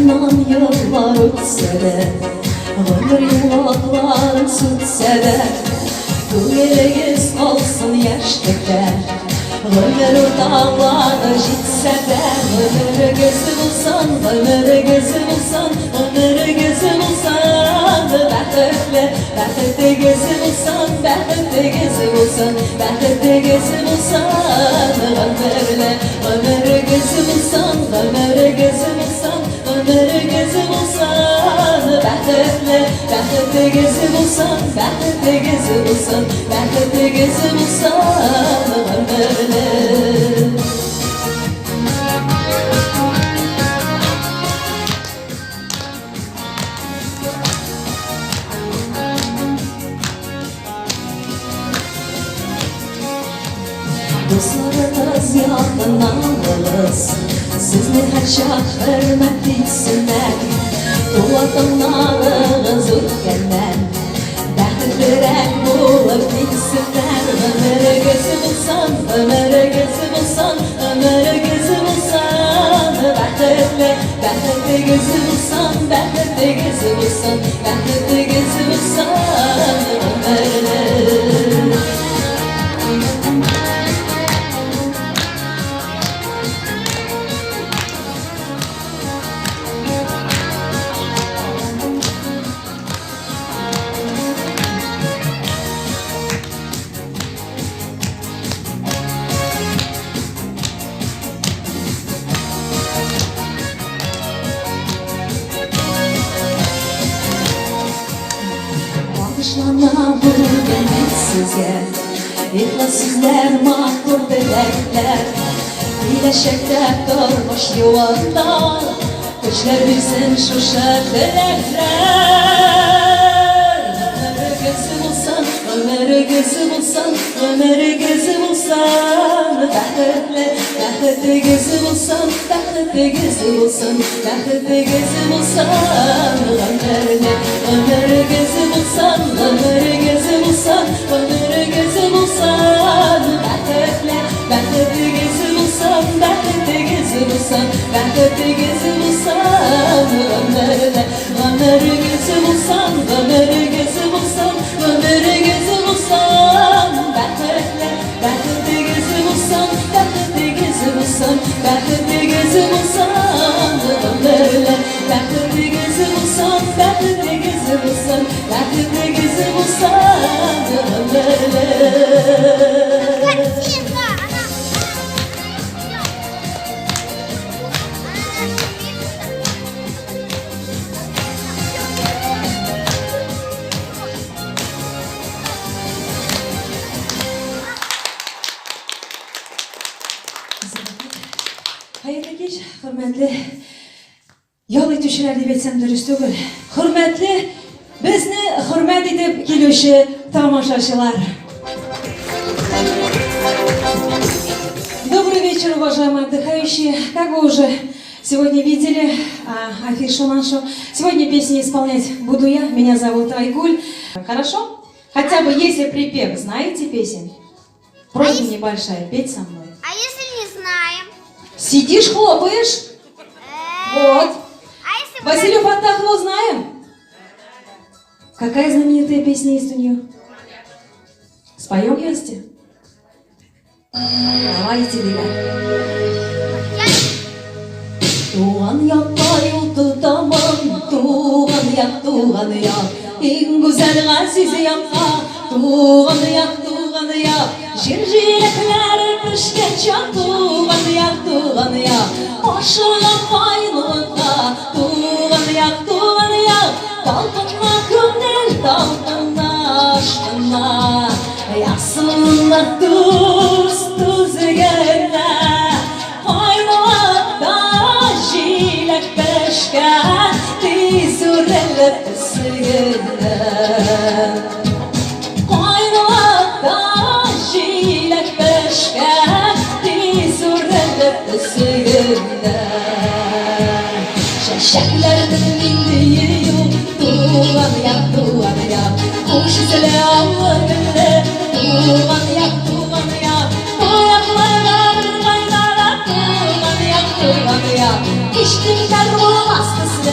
Ardından yıllar ötse de ömür yıllarla sürtse de Güleriz olsun yaşlıklar Ömür dağlara gitse de Ömür gözü bulsan, ömür gözü bulsan Ömür gözü bulsan Bəxtli, bəxtli gözü bulsan Bəxtli gözü bulsan Bəxtli gözü bulsan Ömürle, ömür gözü bulsan Ömür gözü bulsan Ömür gözü bulsan Bəxtli, bəxtli gözü bulsan Bəxtli gözü bulsan Bəxtli gözü bulsan Ömürle Dostlarınız yakınlarınız Sizni her şart hürmet etsinler Duadanlarınız ötkenler Bəxtlidirək bulub bilsinler Ömür gözü bulsan, ömür gözü bulsan Ömür gözü bulsan Bəxtli, bəxtli gözü bulsan Bəxtli gözü bulsan Bəxtli gözü bulsan Ömürle Bağışlana bu demek size İhlasizler, mahvur dilekler İyileşekte durmuş yuvanda Güçler bilsin şu şartlar Ömür gözü bulsan, ömür gözü bulsan Ömür gözü bulsan Bəxtli, bəxtli gözü bulsan Bəxtli gözü bulsan Bəxtli gözü bulsan Ömürle, ömür gözü bulsan Ömür gözü bulsan Ömür gözü bulsan Bəxtli, bəxtli gözü bulsan Bəxtli gözü bulsan Bəxtli gözü bulsan Ömürle, ömür gözü bulsan Ömür gözü bulsan Ömür gözü bulsan Bəxtli, bəxtli gözü bulsan Bəxtli gözü bulsan Bəxtli gözü bulsan Ömürle, bəxtli gözü bulsan Bəxtli gözü bulsan Bəxtli gözü bulsan Ömürle Hayırlı geç, hürmetli yol etüşler deb etsem dürüst түгел. Hürmetli, bizni hürmet edip keluvchi tomoshachilar. Добрый вечер, уважаемые отдыхающие. Как вы уже сегодня видели афишу нашу, сегодня песни исполнять буду я. Меня зовут Айгуль. Хорошо? Хотя бы если припев, знаете песен? Просьба небольшая, петь со мной. А если не знаем? Сидишь, хлопаешь. Вот. А если Василию Фаттахову знаем? Какая знаменитая песня есть у нее? Споем вместе? Давайте, ребят. Туған якка юл тутамам, туған як, ең güzel ғазиз якка, туған як. Жер желеклері пішкен чақ, туған як. Ашырған қайнылыққа, туған як. Талпынма көңіл, талпынма ашқынма, ясынна туз егерді. Қайнылықта желек пішкен, тез өреліп үсігірді. Şəklərinin indiyi yok, tuğan yak. Kuş izle Allah'ını, tuğan yak. Ayaklara bir kaynara, tuğan yak. İçtim der bu hastası.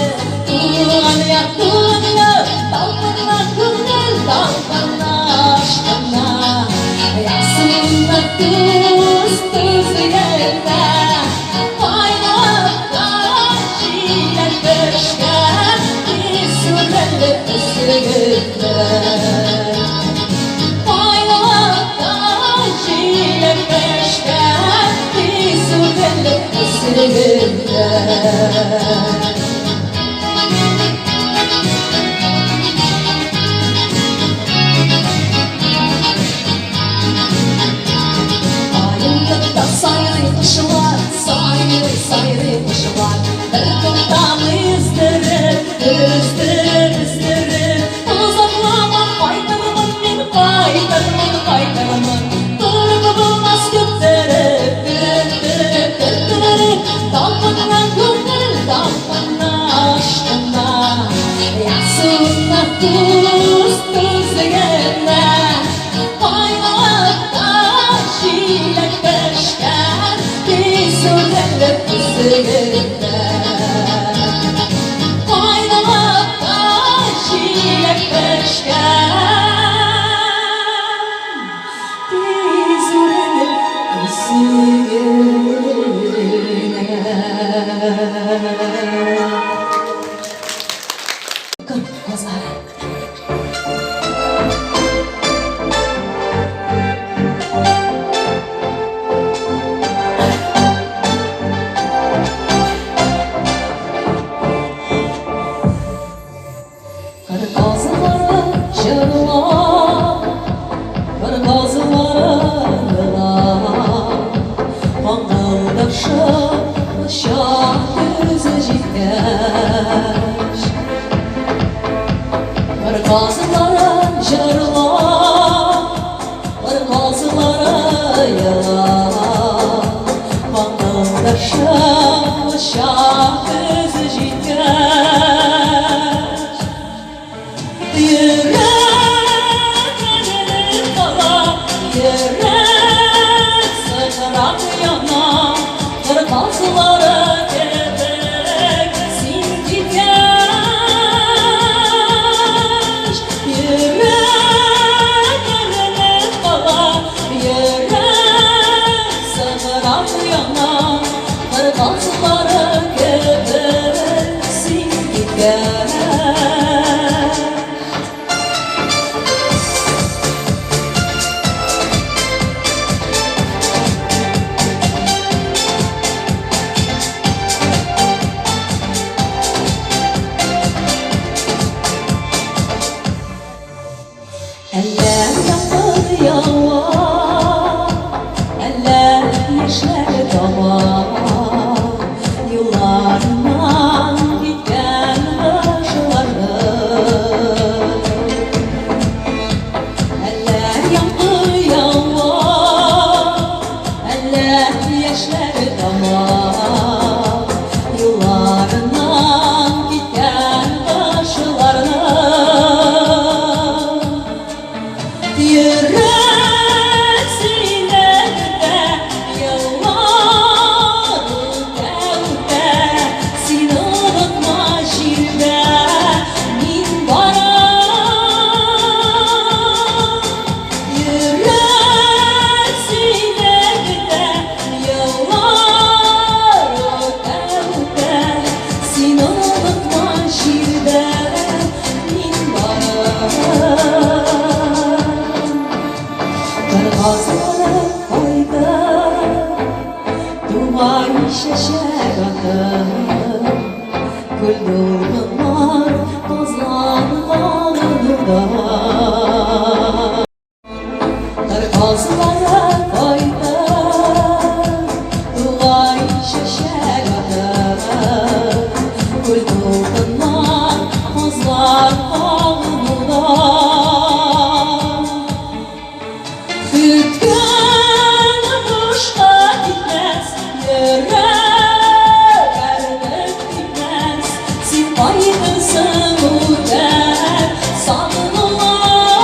Ayrılsın bu der, sanılan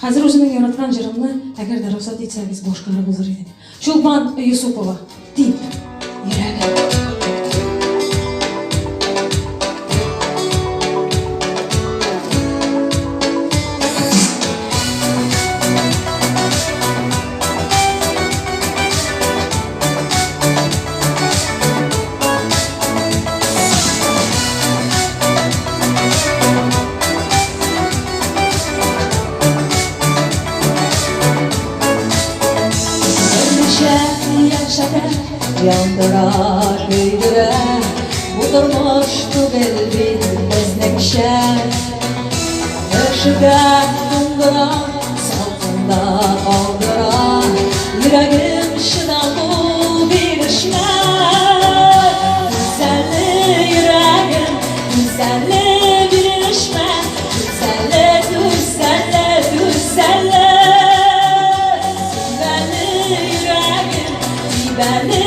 Hozir o'zimning yaratgan jirimni agarda ruxsat etsangiz boshqalar bo'lar edi. Shulband Yusupova, Tip, yuragim. Yandırar, büyüdürer, bu durmuş tugel bilmeznek şer. Işıkta kundurar, saltında kaldırar, yüreğim şınav bu bir işmer. Güzelli yüreğim, güzelli bir işmer, güzelli, güzelli, güzelli. Güzelli yüreğim, güzelli.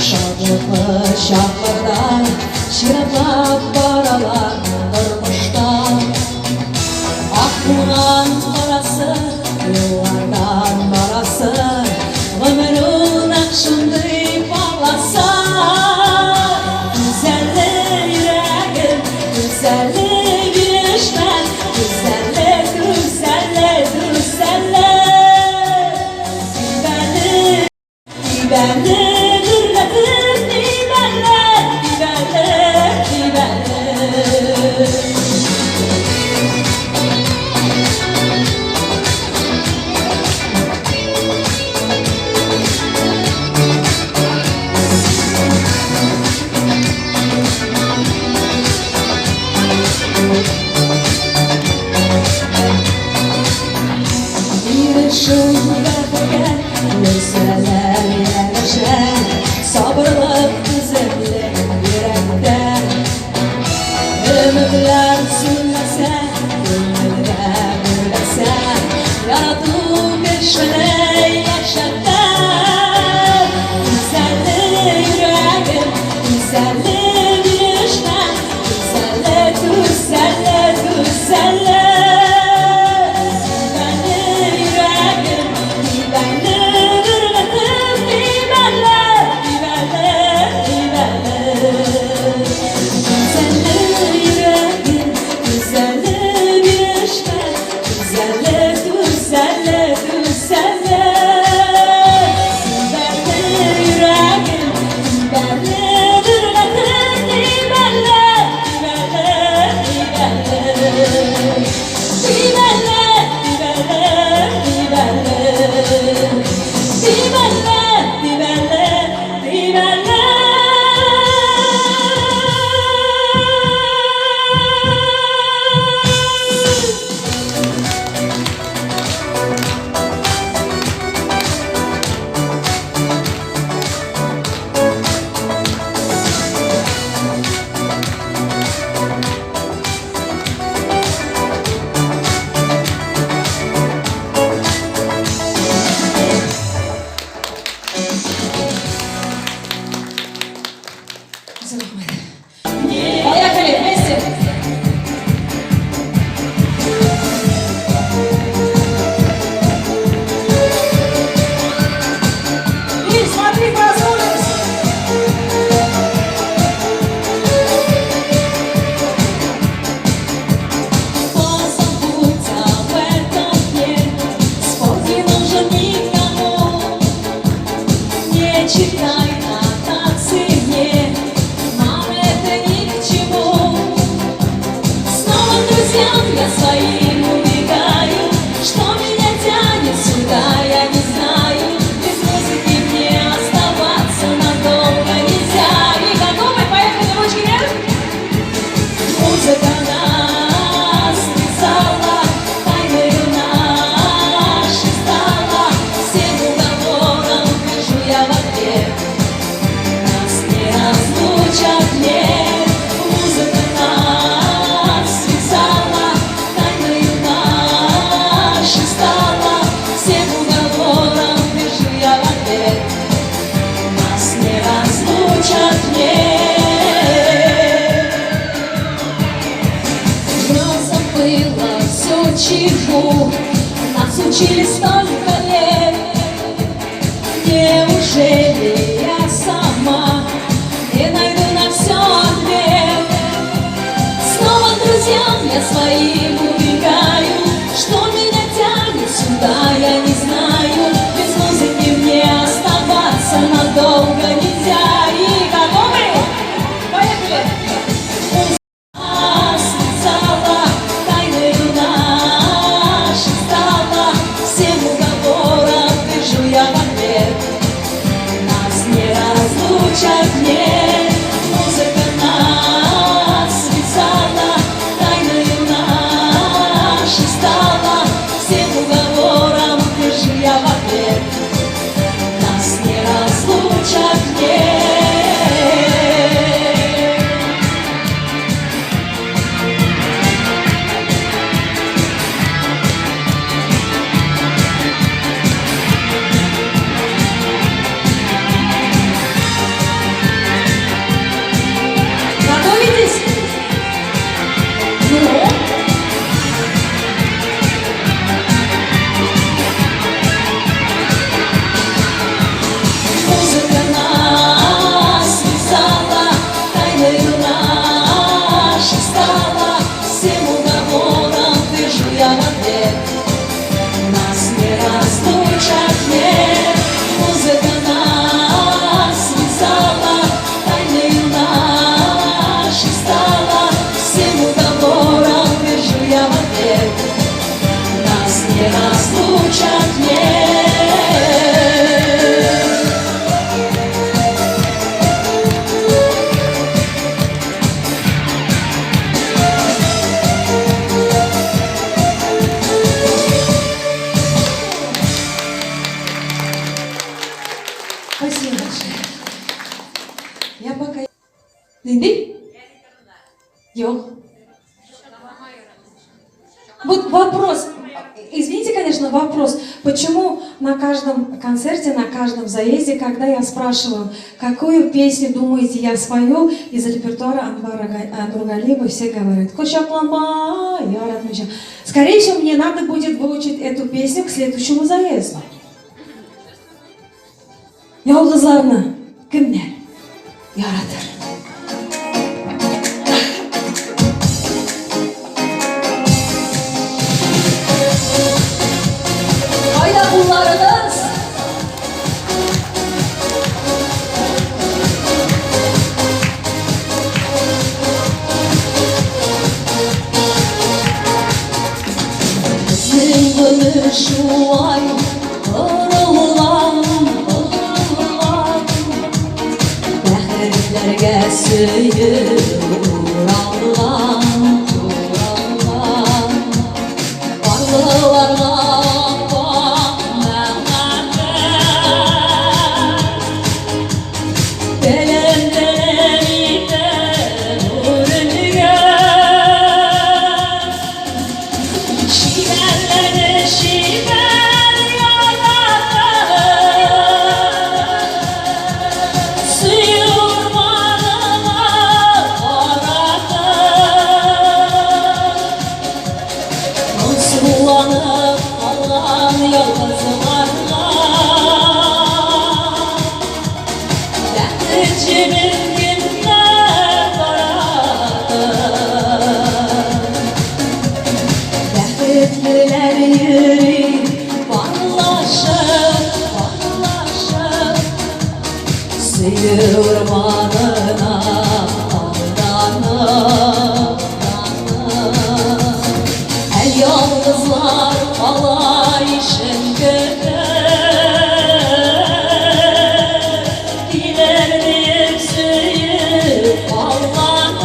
Şadlıklı şahlarda şiratlap baralar durmuştan. Akburan arası, yıllardan arası, ömrün akşındı parlasa. Güzelli yüreğim, güzelli bir işmen, güzelli, güzelli, güzelli. Güzelli, sabırlık güzellik yürekte. Ümitler sürmese, gönülde gülmese, yaratıp eşini yaşattı. Güzelli yüreğim, güzelli bir işmen, güzelli, güzelli, güzelli. Güzelli yüreğim, güzelli bir учили столько лет. Неужели я сама не найду на все ответ? Снова к друзьям я своим убегаю. Что меня тянет сюда, я не знаю. Без музыки мне оставаться надолго нельзя. И готовы? Поехали! Связала, тайною нашей стала. Всем уговорам держу я в ответ. Нас не разлучат, нет. Музыка нас связала, тайною нашей стала. Всем уговорам держу я в ответ. Нас не разлучат, нет. Готовитесь? Ну? Музыка нас связала, тайною нашей стала. Всем уговорам держу я в ответ. Нас не разлучат, нет. Музыка нас связала, тайною нашей стала. Всем уговорам держу я в ответ. Нас не разлучат, нет. Спасибо большое. Я пока... Динди? Йо. Вот вопрос, извините, конечно, вопрос, почему на каждом концерте, на каждом заезде, когда я спрашиваю, какую песню, думаете, я спою из репертуара Анвара Нургалиева, все говорят, «Кошапланба, я Ратмича». Скорее всего, мне надо будет выучить эту песню к следующему заезду. Ялгызларны кімнен яратыр? Hayda kullarınız. Zımbılı şu ay Ağrılan, ağrılan Bəhirlərgə söyür Ağrılan, ağrılan Varlılarla Yurmanına aldanıp El yalnızlar alayışın Dilerliyim söyüp Allah'ım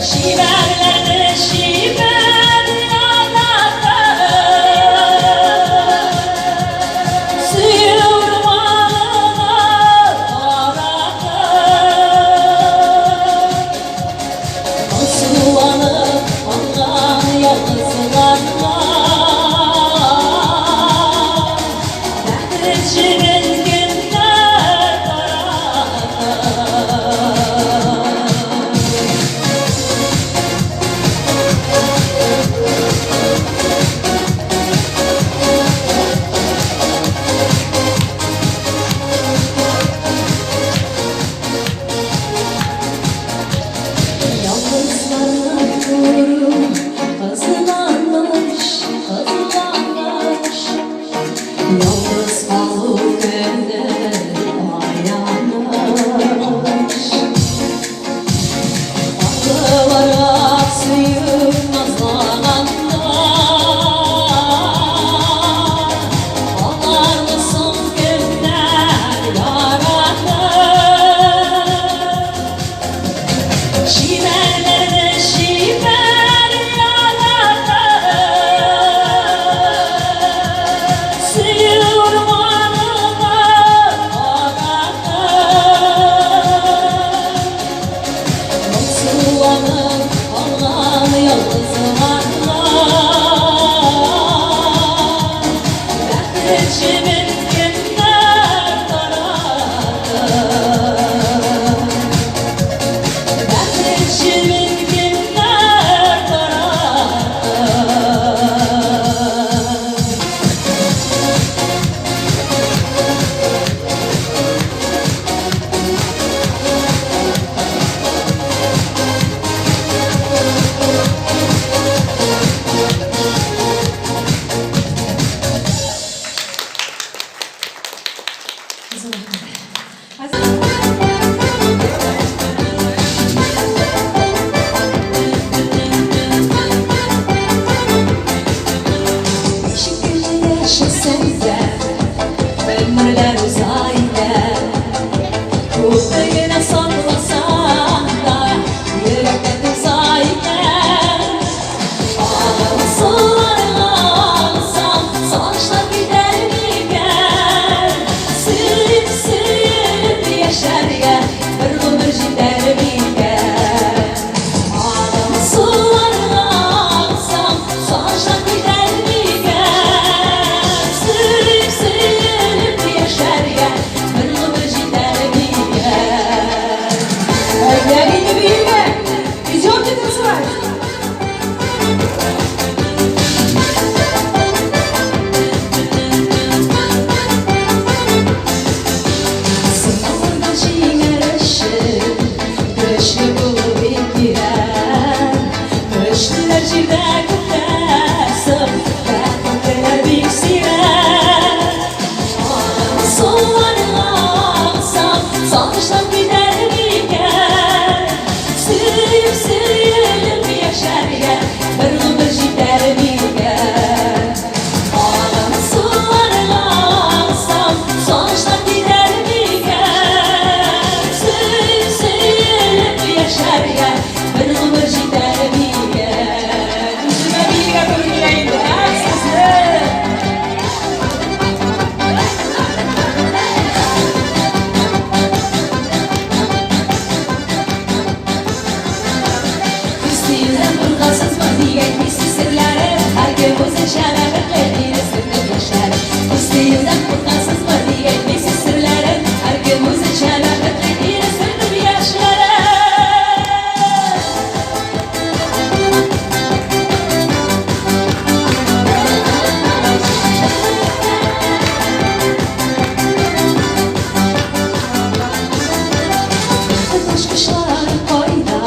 Şiverlere şiver yanarlar Ömürler uzayda Kutlayına saklasan da Yürekten uzayda Ağlasın ağlasam Saçlar gider mi gel Sürüp sürüp yaşar ya Bir ömür gider mi gel Ağlasın ağlasam Saçlar gider mi gel Sürüp sürüp yaşar ya Bir ömür gider mi gel Леонид Вильга, идемте танцевать. Sınavında çiğnerişi Kışlı bulup girer Kışlılar cilde kutlasın Ve kutlar bir sirer Sonlarını alsam Sanmışlar gider mi gel Sürüp sürüp yaşar ya Bir ömür gider mi gel Sonlarını alsam Sonuçta gider mi gel Sürüp sürüp yaşar ya Bir ömür gider mi gel Üzüme bir kapı yüreğimde haksızlık Üstünden burgasız vaziyet Misli sırları Her gün bu şerefetlerini sırrını yaşar Üstünden burgasız vaziyet Misli sırları Her gün bu şerefetlerini sırrını yaşar Kuş kuşlar koyda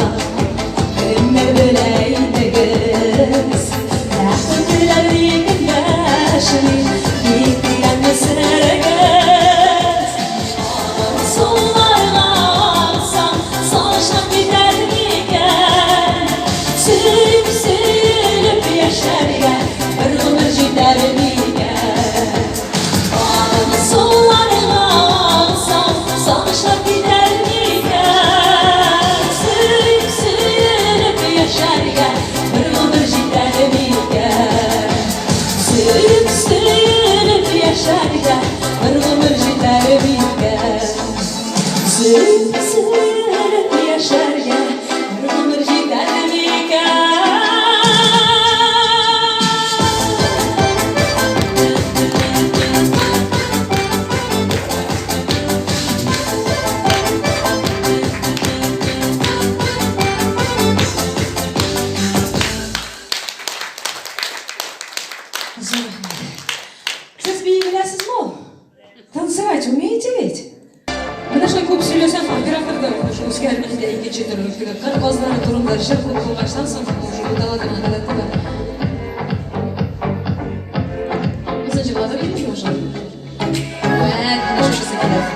Ömür böleydi kız Rahmetliler yıkıp yaşını Yıkıyan mesele kız Sonlarına alsam Sonuçtan gider mi gel Sürüp sürüp yaşar ya Bir ömür gider mi gel Sonlarını alsam Sonuçta gider mi gel Sürüp sürüp yaşar ya Bir ömür gider mi gel Sürüp sürüp yaşar ya Bir ömür gider mi gel Sürüp sürüp yaşar ya Bir ömür gider mi gel Siz bir bilasizmi o? Tansivat umeydi ведь? Mana shu ko'p сөйлесем, operatorda shu o'zgarmaydi ikkinchi turga. Qirg'ozlarning turumlari shir ko'p bo'lgandan so'ng shu daladan adalatda. O'zinchi va'da berishmi o'sha? Mana shu keladi.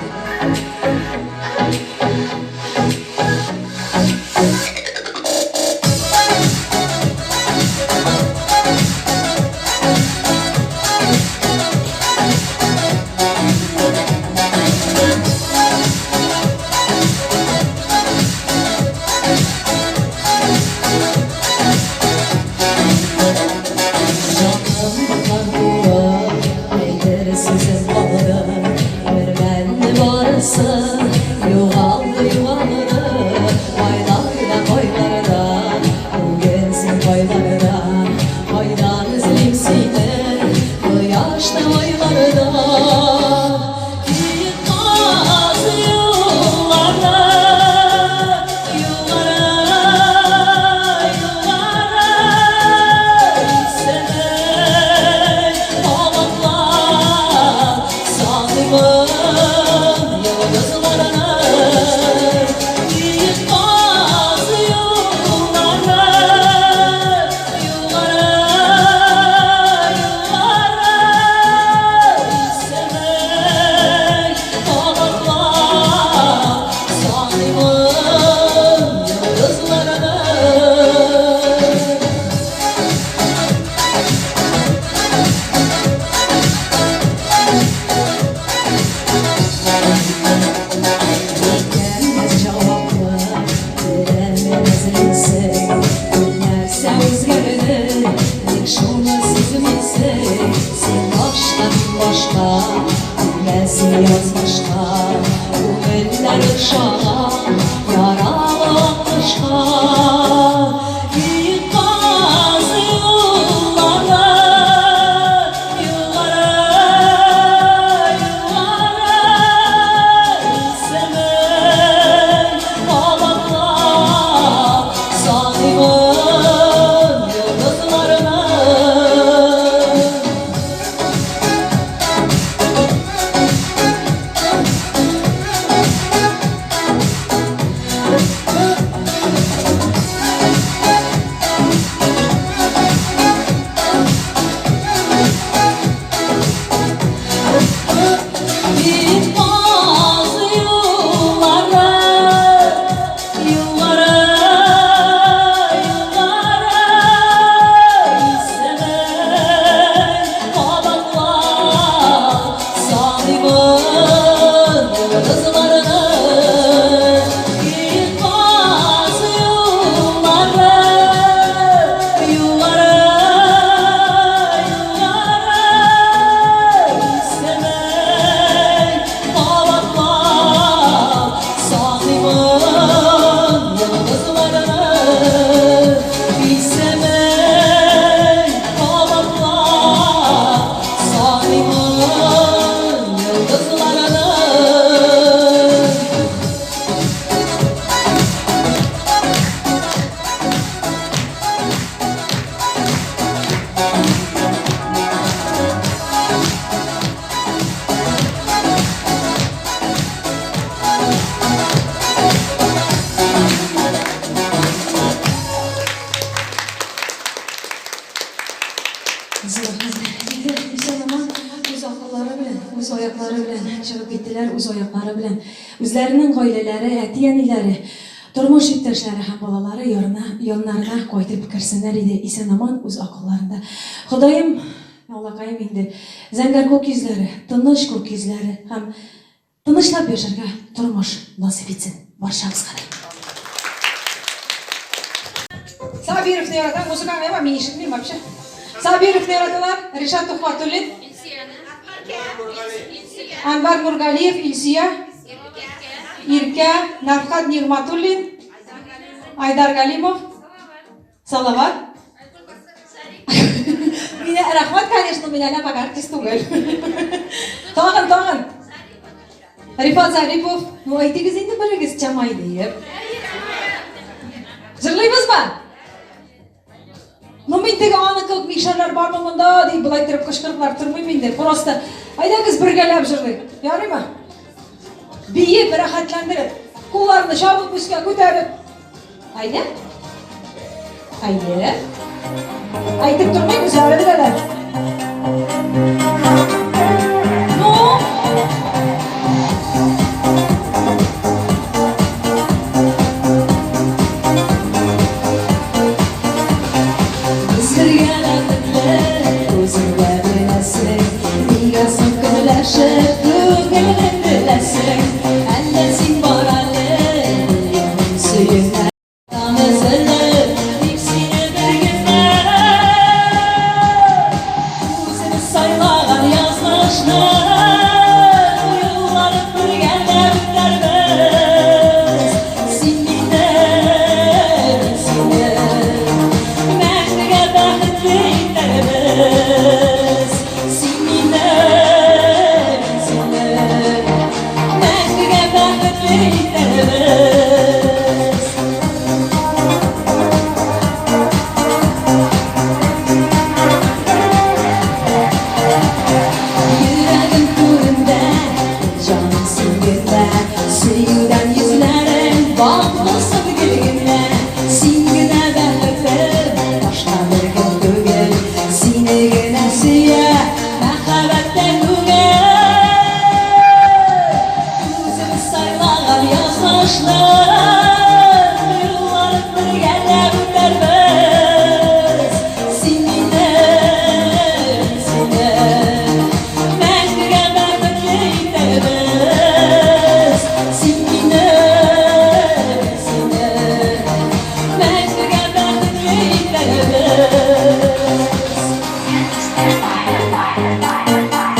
Yuvaldı yuvaları Baylarda koylarda Bu gelsin koylarda Koydan izlimsine Bu yaşta aylarda bilsek sen baştan başka bilmesin yazmışka bu eller uşağa yaralanmışka yıkmaz yıllara yıllara yıllara seven ağlatma zalimin yıldızlarına. Yıkmaz yıllara, yıllara, yıllara seven adamlar zalimin yıldızlarını. Yıkmaz yıllara, yıllara, yıllara seven ağlatma zalimin yıldızlarını. Bilsemen ağlatma zalimin yıldızlarını. Öz akılları bilen, öz ayakları bilen çıkıp gittiler, öz ayakları bilen. Özlerinin aileleri, etiyenlileri, turmuş iptaşları hem balaları yanlarına koydup kirsinler idi. İsen aman öz akıllarında. Xudayım, Allah'ım indi. Zengar gökyüzleri, tınış gökyüzleri hem tınışlap yaşarga turmuş nasip etsin. Barşağızga. Sabirov yaratan musikam ama ben işitmeyeyim вообще. Sabirov yaratalar Rişat Tuhvatulin, Anvar Nurgaliyev, İlsiya, İrke, Nafkat Nigmatulin, Aydar Galimov, Salavat. Меня Rahmat, конечно, меня напак артист угол. Tağın. Rifat Zaripov, ну айтыгыз инде бірігіз чамай deyip. Жырлаймыз ба? Ну мен теге аны кылып мишарлар бар мында deyip былай тұрып кышкырыклар тұрмайм менде. Просто айдаңыз біргелеп жырлайық. Ярый ма? Бие рахатландырып, қолларны жабып үске көтеріп. Айда? Айда? Айтып тұрмайм, өзлері білелер. Ну? Sine gene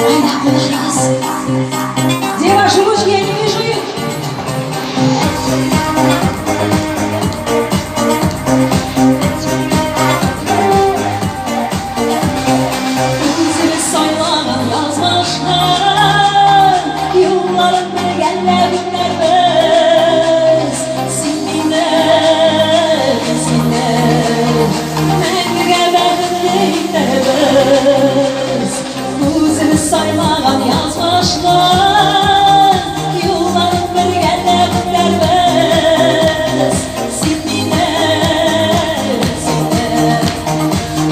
Ай, куда раз. Где ваши ручки? Я не вижу их. Seni saylanan yazmışlar Yılların birgelerlerimiz Sinine Menge behirliklerimiz Bu seni saylanan yazmışlar Yılların birgelerlerimiz Sinine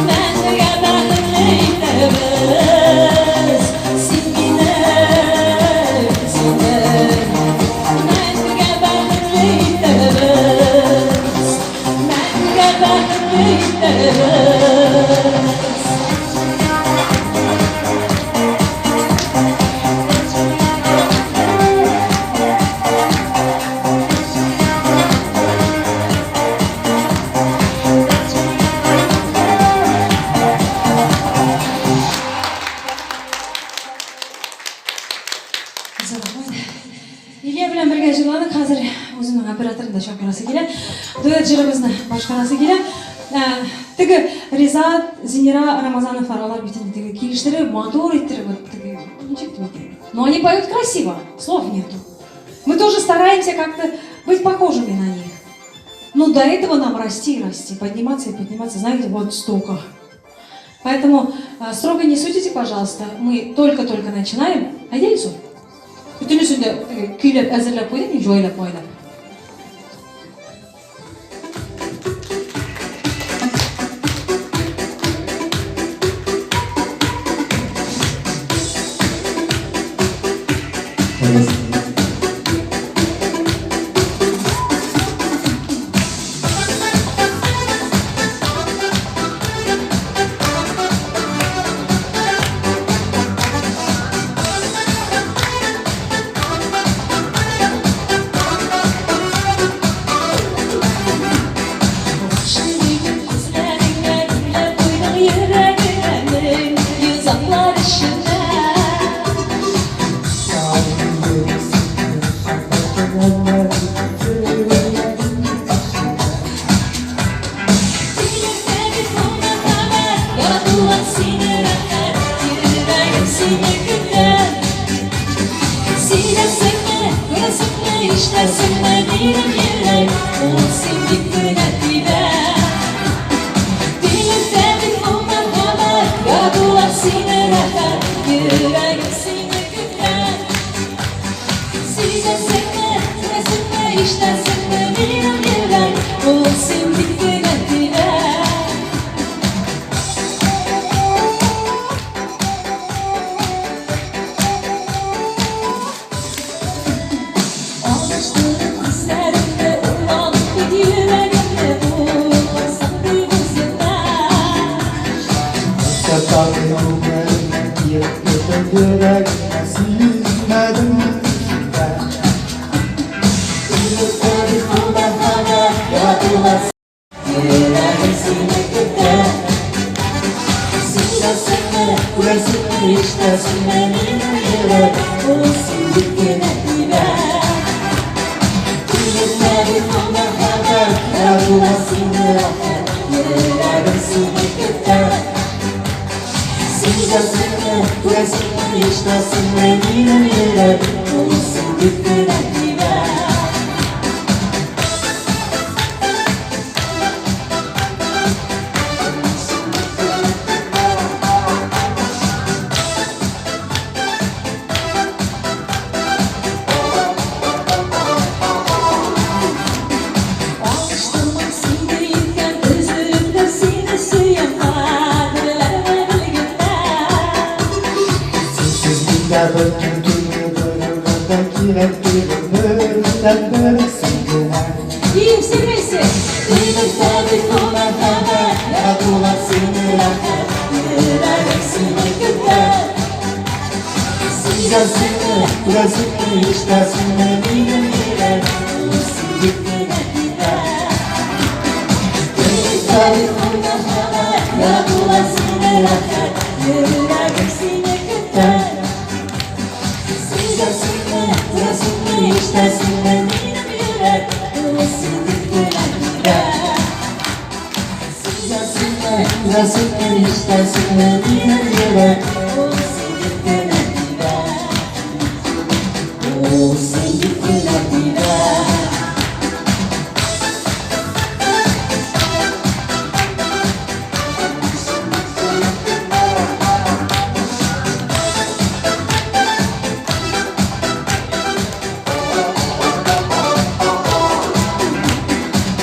Menge behirliklerimiz Sinine Menge behirliklerimiz Menge behirliklerimiz Илья bilan birga jiladi. Hozir o'zimning operatorimda chaqirasi keladi. Duet jirimizni boshqarasi keladi. Tigi Rizat, Zinira Рамазановlar ular bitini tigi kelishtirib, мотор ettirib, tigi но они поют красиво, слов нету. Мы тоже стараемся как-то быть похожими на них. Но до этого нам расти и расти, подниматься и подниматься, знаете, вот столько. Поэтому строго не судите, пожалуйста. Мы только-только начинаем. Aytaylik. Bütün üstünde küylep, hazırlap koydum, joylap koydum.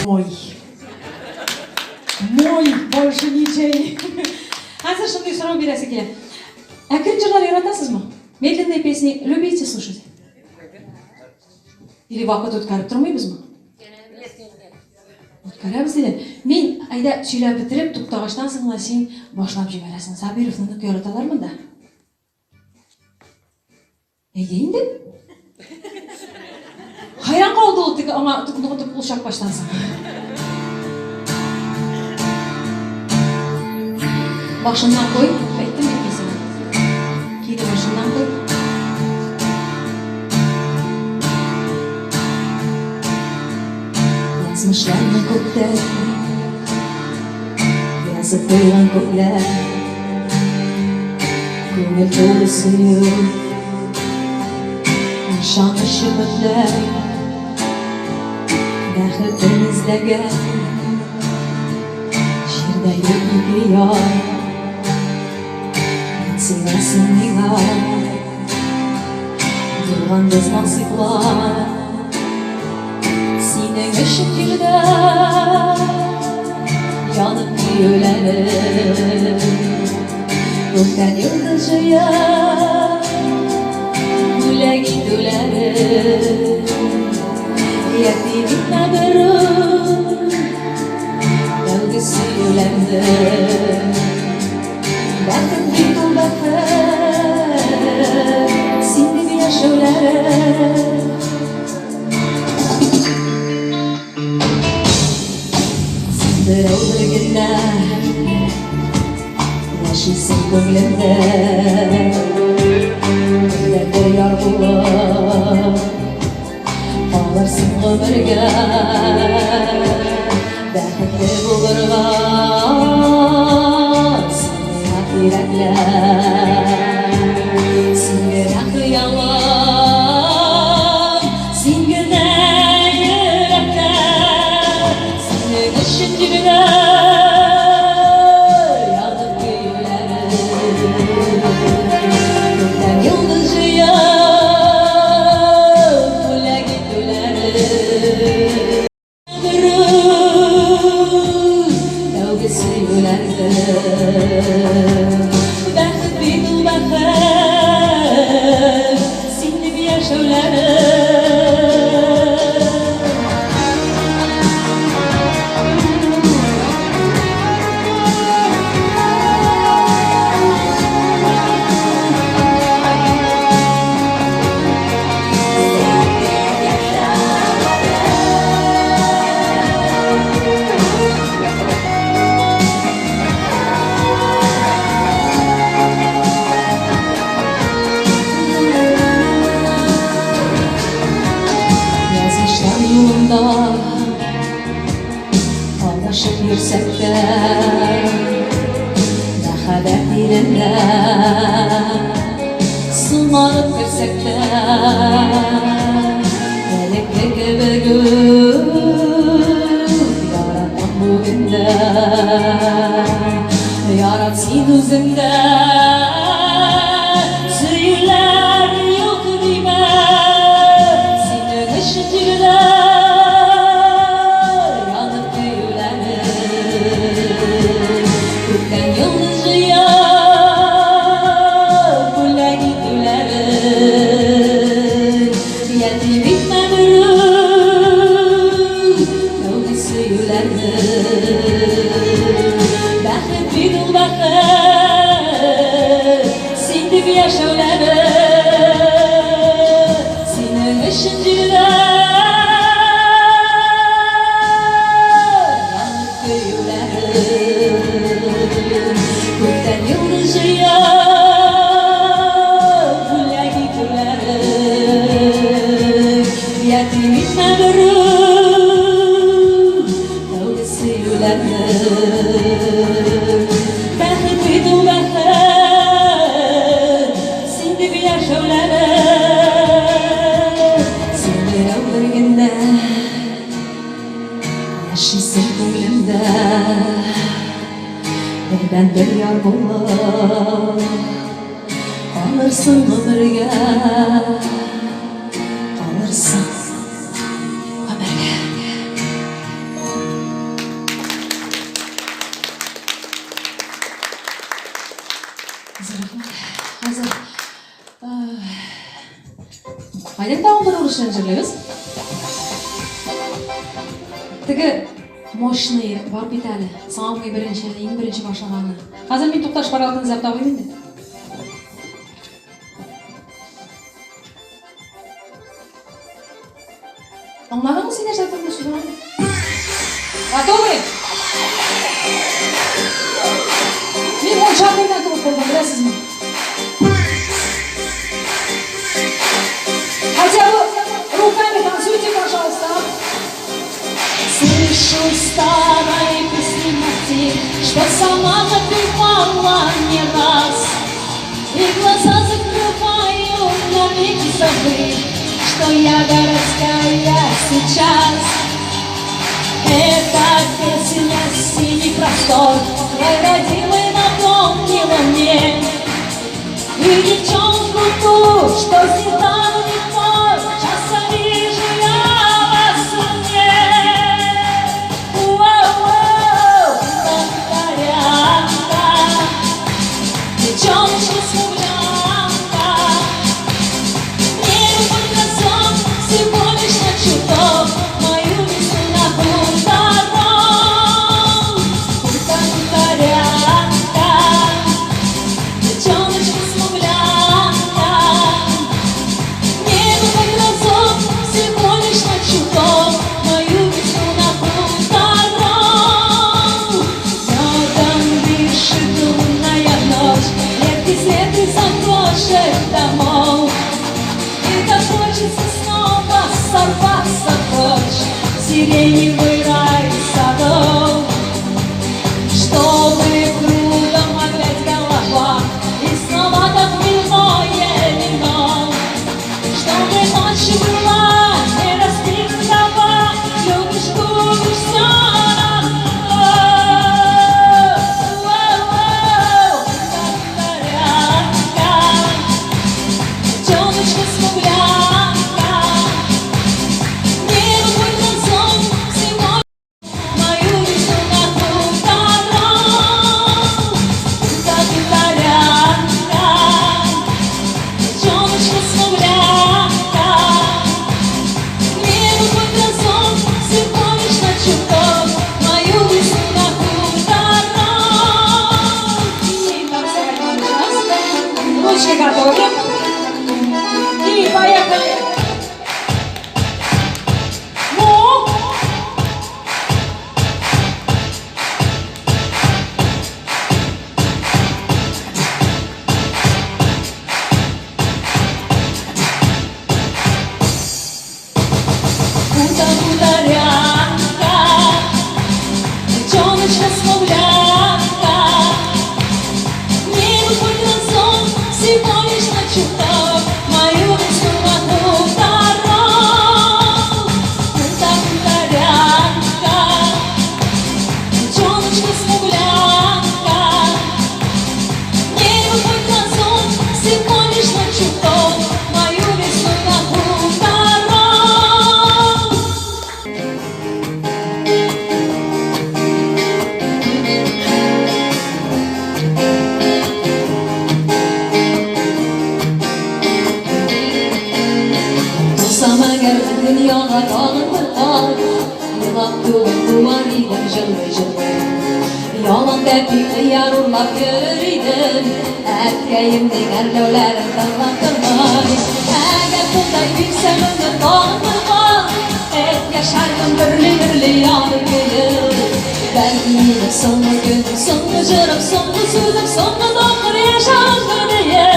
Мой. Мой, больше ничей. Hozir shunday so'rov berasiz kelar. Akrim jurlar yaratasizmi? Медленные песни любите слушать? Или vaqt o'tkazib turmaymizmi? O'tkazamiz dedi. Men ayda kuylab bitirib, to'xtag'achdan so'ng sen boshlab jibarasan. Sabirovni yaratalarmida. Nega endi? Hayron qoldi u tiga ama to'qnotib qo'shaq boshlansin. Başından koy, aytdim men kesini. Keyin başından koy. Yazmışlarni ko'kda, yazib qo'ygan ko'klar, ko'ngil to'la suyuq, nishonli shibatlar, daxli temizlagan, she'rdagi yor. Seversin nihal Durgan biz nasiplar Senin ışıklarda Yanıp ölerim Gökten yıldızcıya Güle git ölerim Yetim bitme berim Dalgısı ölerim Bakın bir bakın Şimdi bir yaşıyorlar Sindir öldürgünler Yaşasın gönlümde Ömrümde yar bulup Ağlarsın ömürge Bəxtli bulurlar Yürekler Singine kıyamam Singine yürekler Senin ışıncılar Yanıp güllerim Gökten yıldızcıya Kule gittilerim Davgısı yülerdim Bəxt bir bəxt Sindi bir yaşavlarım Yolunda Ağlaşıp yürsek de Daha dertlerinde Sılmanıp girsek de Eleklik gibi gün Yaratan bugünde Yarat sen özünde Söyler yok dime Senin ışıncıda Bəxt bir bəxt Sindi bir yaşavlarım Senin ışıncıda Yanıp güllerim Gökten yıldızcıya Güle gittilerim Yetim bitme berim Davgısı yülerdim Bəxt bir bəxt болып қалырсың өмірге, қалырсың өмірге. Hazır. Aynen tamam bir uğraşan жерлебіз. Тігі мощный бар бит әлі. Самый бірінші, ең бірінші башлағаны. Қазір мен тоқташ баралтын зәп табаймын де. Аңладың сендер жаттың мұсылған? Готовы? Мен ол жағдайдан тұрып болған, білесіз ме? Хотя бы руками танцуйте, пожалуйста. Слышу старой песни Марти, что сама напевала не раз, и глаза закрываю на миг забыть, что я городская сейчас. Эта песня синий простор твой родимый напомнила мне, и девчонку ту, что с недавних пор часто вижу я во сне. Воу-воу, повторянка, девчоночка смуглянка, мне любовь глазом всего лишь на чуток, мою весну на хуторок. Повторянка, девчоночка смуглянка, мне любовь глазом всего лишь на чуток, мою весну на хуторок. Медом дышит лунная ночь, редкий след из окошек домов, и так хочется снова сорваться прочь в сиреневый рай садов, чтобы кругом опять голова и снова так хмельное вино, чтобы ночь была не разбитого, любишь, губишь всё равно. Воу-воу, повторянка, девчоночка смуглянка, мне любовь глазом всего мою весну на хуторок. Повторянка, девчоночка смуглянка, мне любовь глазом всего лишь на чуток, мою весну на хуторок. И танцевать сейчас. Ручки готовы. И поехали. Ну! Хуторянка, девчоночка смуглянка, мне любовь глазом всего лишь на чуток, мою весну на хуторок. Хуторянка, девчоночка смуглянка, мне любовь глазом всего лишь на чуток, мою весну на хуторок. Bulsam eğer dünyada kalır kal, yılap tuğun duvar idim жылы жылы. Yalan depi hıyar urlap yürüydüm, erkeğimdin erlevlerin tırlandırmay. Eğer bunday büyüksem ömür kalır kal, et yaşardım birli yanır gülüm. Belki sonlu günüm, sonlu jırım, sonlu sözüm, sonlu doktor yaşandı diye.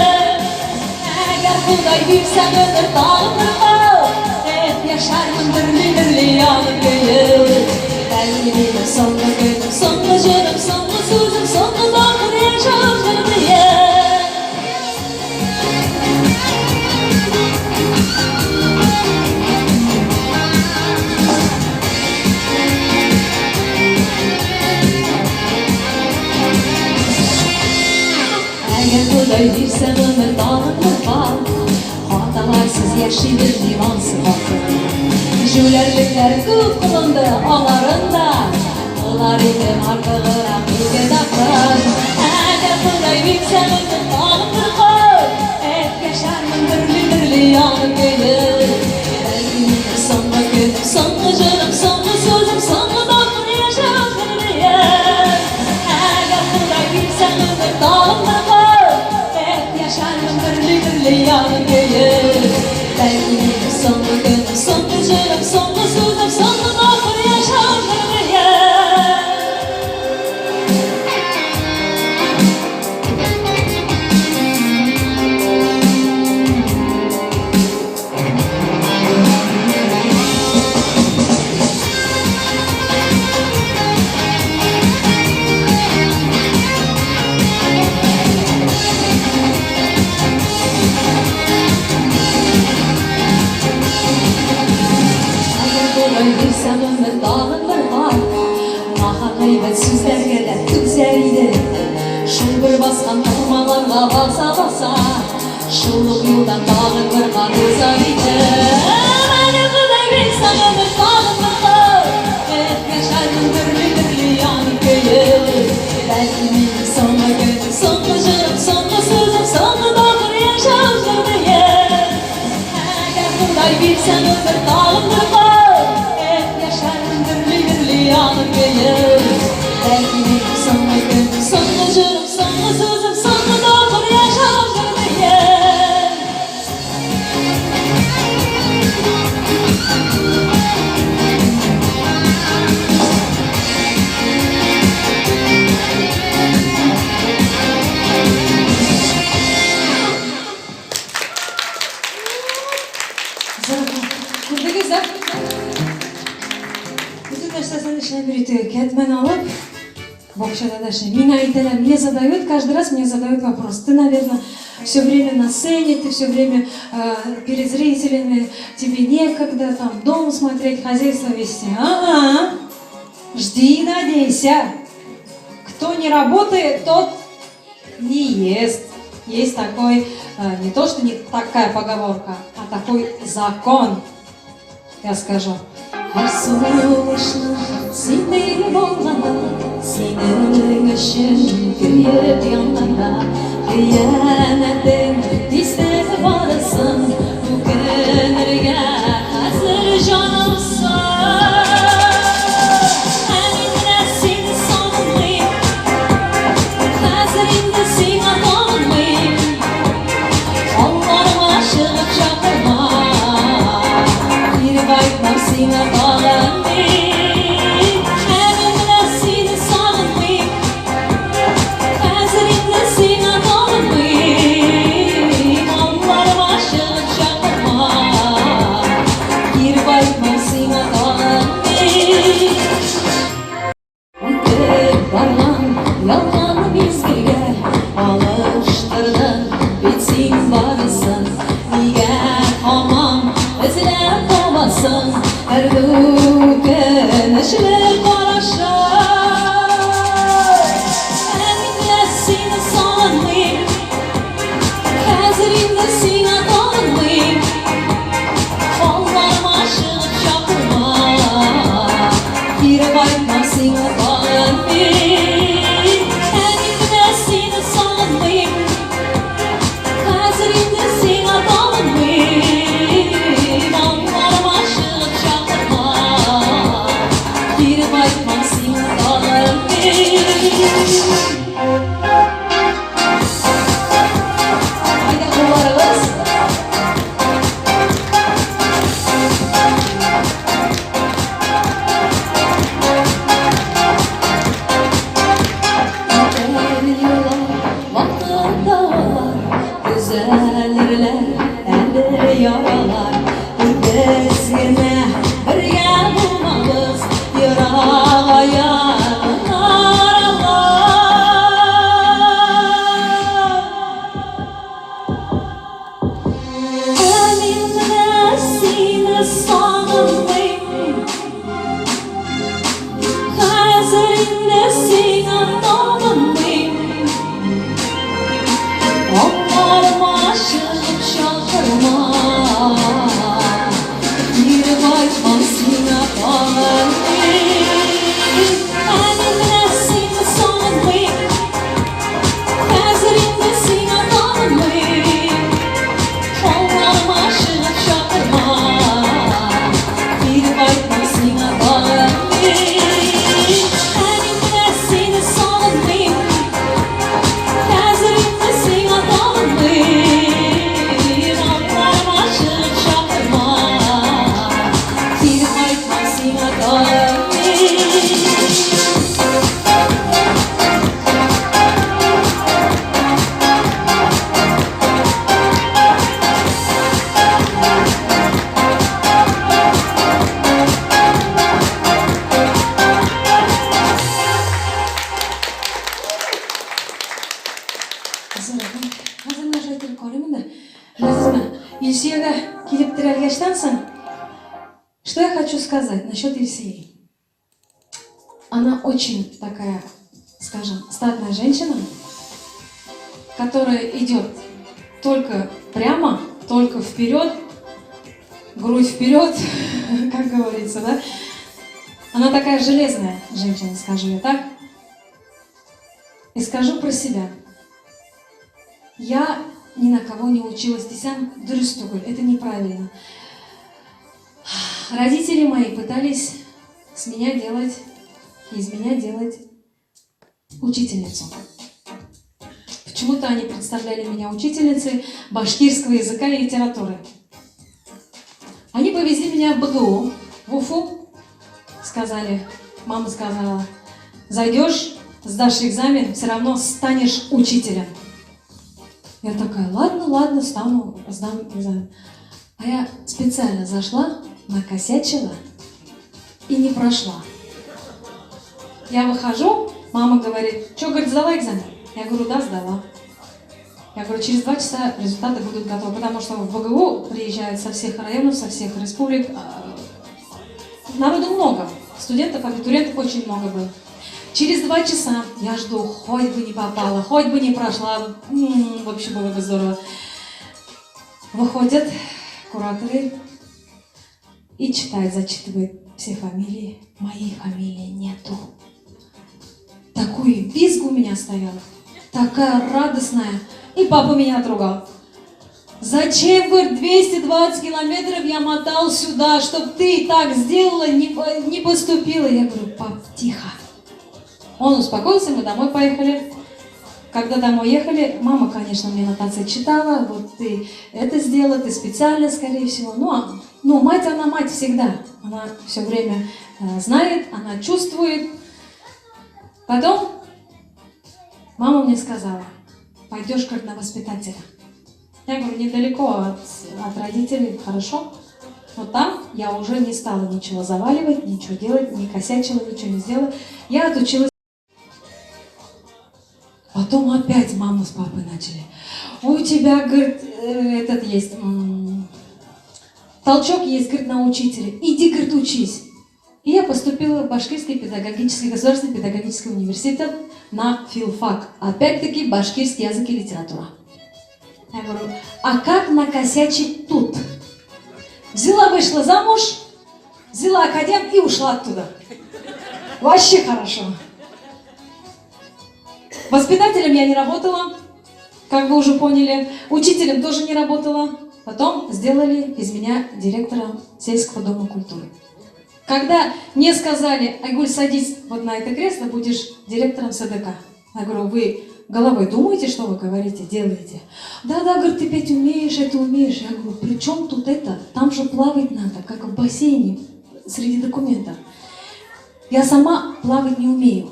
Eğer bunday büyüksem ömür kalır kal, et yaşardım birli yanır gülüm. Belki sonlu günüm, sonlu jırım, sonlu sözüm, sonlu doktor yaşandı diye. Agar Xudoy bersa umr dog'imni qol, xotalarsiz yashaydir limonsi xotin. Jo'larliklar ko'p qilindi olarinda, qilar edim ortig'i aqlga daftar. Agar Xudoy bersa umr dog'imni qol, yasharman birli yonib kelib. So'nggi kunim, so'nggi jonim, so'nggi so'zim, so'nggi dog'im yashab agar Xudoy bersa umr dog'imni qol, yasharman birli yonib kelib. So'nggi kunim, so'nggi jonim, so'nggi so'zim, so'nggi dog'im yashab Bilsem ömür dağın bir var, naha gıybet sözlerge de tüzeriydi. Şul bir baskan tağmalarla basa şulluk yoldan dağın bir var uzarıydı. Beni Xudoy bilsem ömür dağın bir var, yaşardım birli yanıp köyüp. Belki benim songa günüm, songa jırım, songa sözüm, songa dağın yaşardım diye. Eğer Xudoy bilsem ömür dağın bir var, yanıp gelip. Belki benim songa günüm, songa jırım, songa sözüm, songa dağın yaşardım diye. Güzel. Bütün нәрсесін ішіне береді, кәтмен алып, бокшада даже меня айталар, мне задают, каждый раз мне задают вопрос. Ты, наверное, все время на сцене, ты все время перед зрителями, тебе некогда там дом смотреть, хозяйство вести. Ага, жди и надейся. Кто не работает, тот не ест. Есть такой, не то что не такая поговорка, а такой закон. Я скажу. So'rashni sendek bo'lganda, seni uchun kuyib yonganda, xiyanating tezda borasan, bu kunlarga hazır jonimsan. Endi seni sog'inmayman, hazilingda senga tog'inmayman, qo'llarim ashig'ib chaqirma, kirib aytmam senga bağlanmayım. Elimde seni sağlamayım, hazırımda seni bağlamayım. Hazır naş aytırıp koyayım da. Bilesizmi, Илсияға келіп тірелгештен соң, что я хочу сказать насчет Илсии. Она очень такая, скажем, статная женщина, которая идет только прямо, только вперед, грудь вперед, как говорится, да? Она такая железная женщина, скажу я так. И скажу про себя. Я ни на кого не училась. Десян дурыстугуль. Это неправильно. Родители мои пытались из меня делать учительницу. Почему-то они представляли меня учительницей башкирского языка и литературы. Они повезли меня в БГУ, в Уфу. Сказали, мама сказала, зайдешь, сдашь экзамен, все равно станешь учителем. Я такая, ладно, сдам экзамен. А я специально зашла, накосячила и не прошла. Я выхожу, мама говорит, что, говорит, сдала экзамен? Я говорю, да, сдала. Я говорю, через 2 часа результаты будут готовы, потому что в БГУ приезжают со всех районов, со всех республик. Народу много, студентов, абитуриентов очень много было. Через 2 часа я жду, хоть бы не попала, хоть бы не прошла, вообще было бы здорово. Выходят кураторы и читают, зачитывают все фамилии, моей фамилии нету. Такой визг у меня стоял, такая радостная, и папа меня отругал. Зачем, говорит, 220 километров я мотал сюда, чтобы ты так сделала, не поступила? Я говорю, пап, тихо. Он успокоился, мы домой поехали. Когда домой ехали, мама, конечно, мне нотации читала. Вот ты это сделала, ты специально, скорее всего. Ну, мать, она мать всегда. Она все время знает, она чувствует. Потом мама мне сказала, пойдешь, как на воспитателя. Я говорю, недалеко от родителей, хорошо. Но там я уже не стала ничего заваливать, ничего делать, не косячила, ничего не сделала. Я отучилась. Потом опять мама с папой начали. У тебя, говорит, этот есть, толчок есть, говорит, на учителя. Иди, говорит, учись. И я поступила в Башкирский государственный педагогический университет на филфак. Опять-таки башкирский язык и литература. Я говорю, а как накосячить тут? Взяла, вышла замуж, взяла академ и ушла оттуда. Вообще хорошо. Воспитателем я не работала, как вы уже поняли. Учителем тоже не работала. Потом сделали из меня директора сельского дома культуры. Когда мне сказали, Айгуль, садись вот на это кресло, будешь директором СДК. Я говорю, вы головой думаете, что вы говорите, делаете? Да, говорит, ты петь умеешь, это умеешь. Я говорю, при чем тут это? Там же плавать надо, как в бассейне, среди документов. Я сама плавать не умею.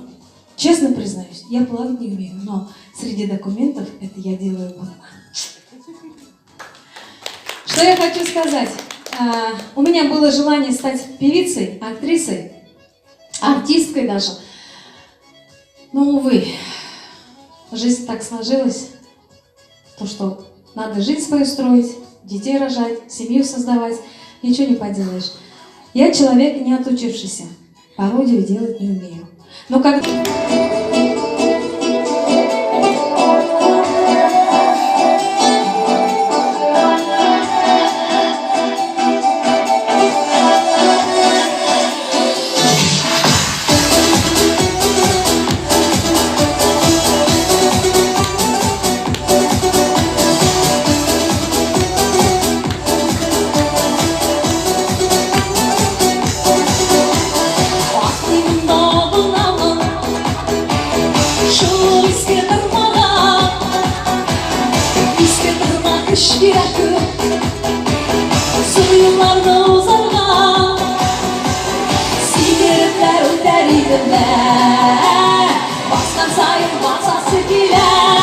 Честно признаюсь, я плавать не умею, но среди документов это я делаю умно. Что я хочу сказать? У меня было желание стать певицей, актрисой, артисткой даже. Но, увы, жизнь так сложилась, то что надо жизнь свою строить, детей рожать, семью создавать, ничего не поделаешь. Я человек не отучившийся, пародию делать не умею. Но как... Suyularda uzargan sigaretler öter idiler Baskan sayın basası giler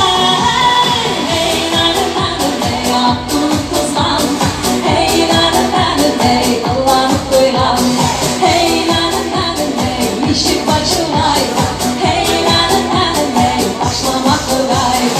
Hey nanem hey yaptığını kızgan Hey nanem hey Allah'ını koygan Hey nanem hey işi başılaydı Hey nanem hey başlamak gayr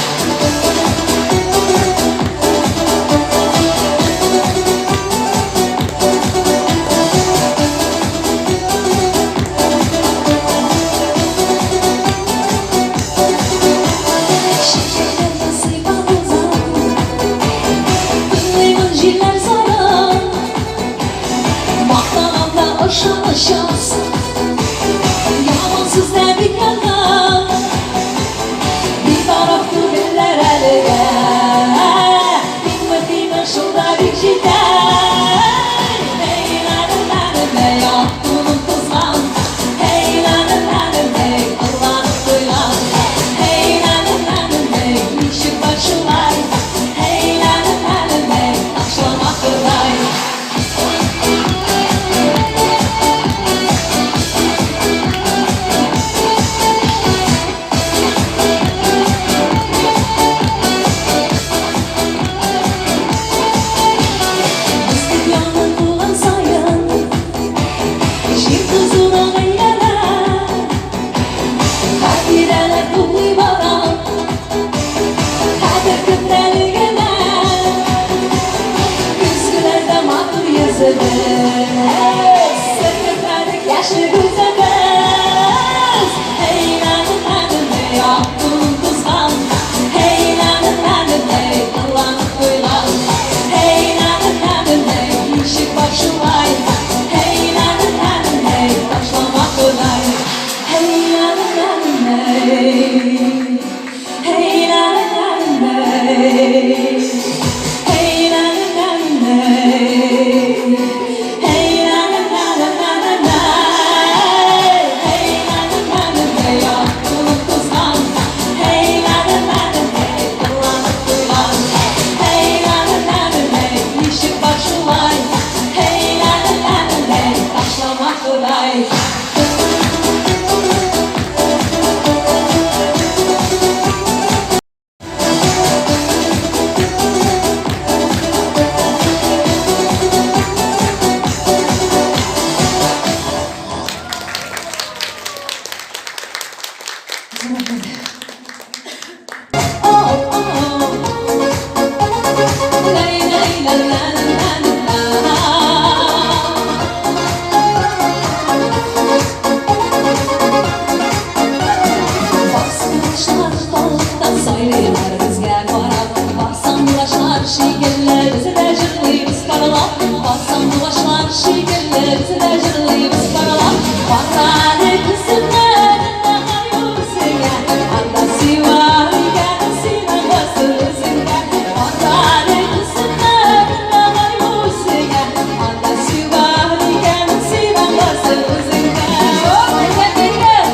şekerler bize de cırlıyız karala. Baksam dolaşlar şekerler bize de cırlıyız karala. Bakane kızımlar ne kayıyorsun ya? Andası var gelsin andasın ya. Bakane kızımlar ne kayıyorsun ya? Andası var gelsin andasın ya. Oh gel gel gel.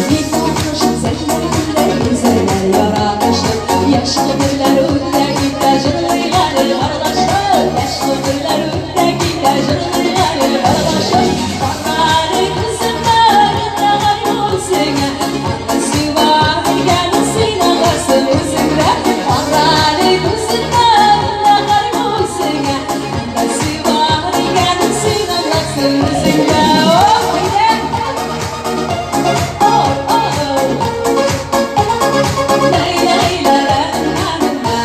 Bir bakmışım senler güzeller yaratmışlar. Yaşlı birler öyle gider cırlıylar arkadaşlar. Yaşlı birler öyle gider cırlıylar arkadaşlar. Bakare kızımlar ne kayıyorsun ya? Andası var gelsin andasın ya. Bakare kızımlar ne kayıyorsun ya? Andası var gelsin andasın ya. Oh yeah. Oh oh. Lay lay la la la la.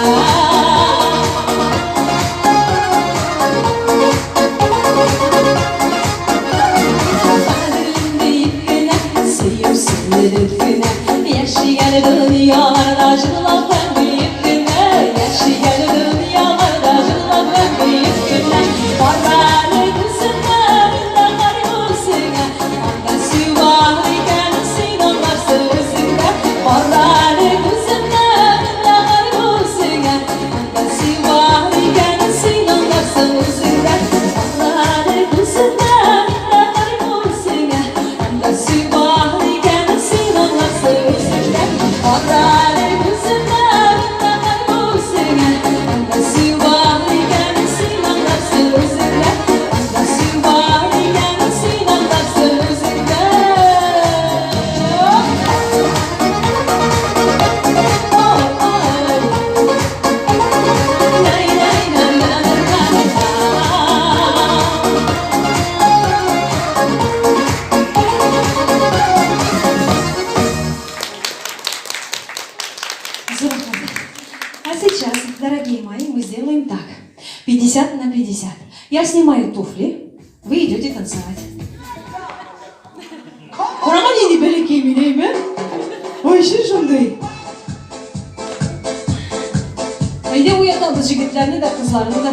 Kaderinde yıkına, seviyorsun lütfüne. Yaşayan dünyalarda cırlak ben yıkına. Yaşayan dünyalarda cırlak ben yıkına. Parmağını kızımlar ne kayıyorsun ya? Andası var gelsin anlarsın ya. Parmağını kızımlar ne kayıyorsun ya? Andası var gelsin anlarsın ya. Parmağını kızımlar ne kayıyorsun ya? Andası var gelsin anlarsın ya. Parmağını kızımlar ne kayıyorsun ya? Andası var gelsin anlarsın ya. Andası var gelsin anlarsın ya. Oh oh. Lay lay la la la la. Здорово. А сейчас, дорогие мои, мы сделаем так. 50 на 50. Я снимаю туфли, вы идете танцевать. Kurama neydi böyle kemiği mi? Ой, şimdi. Haydi uyutalım jigitlerini de kızlarını da.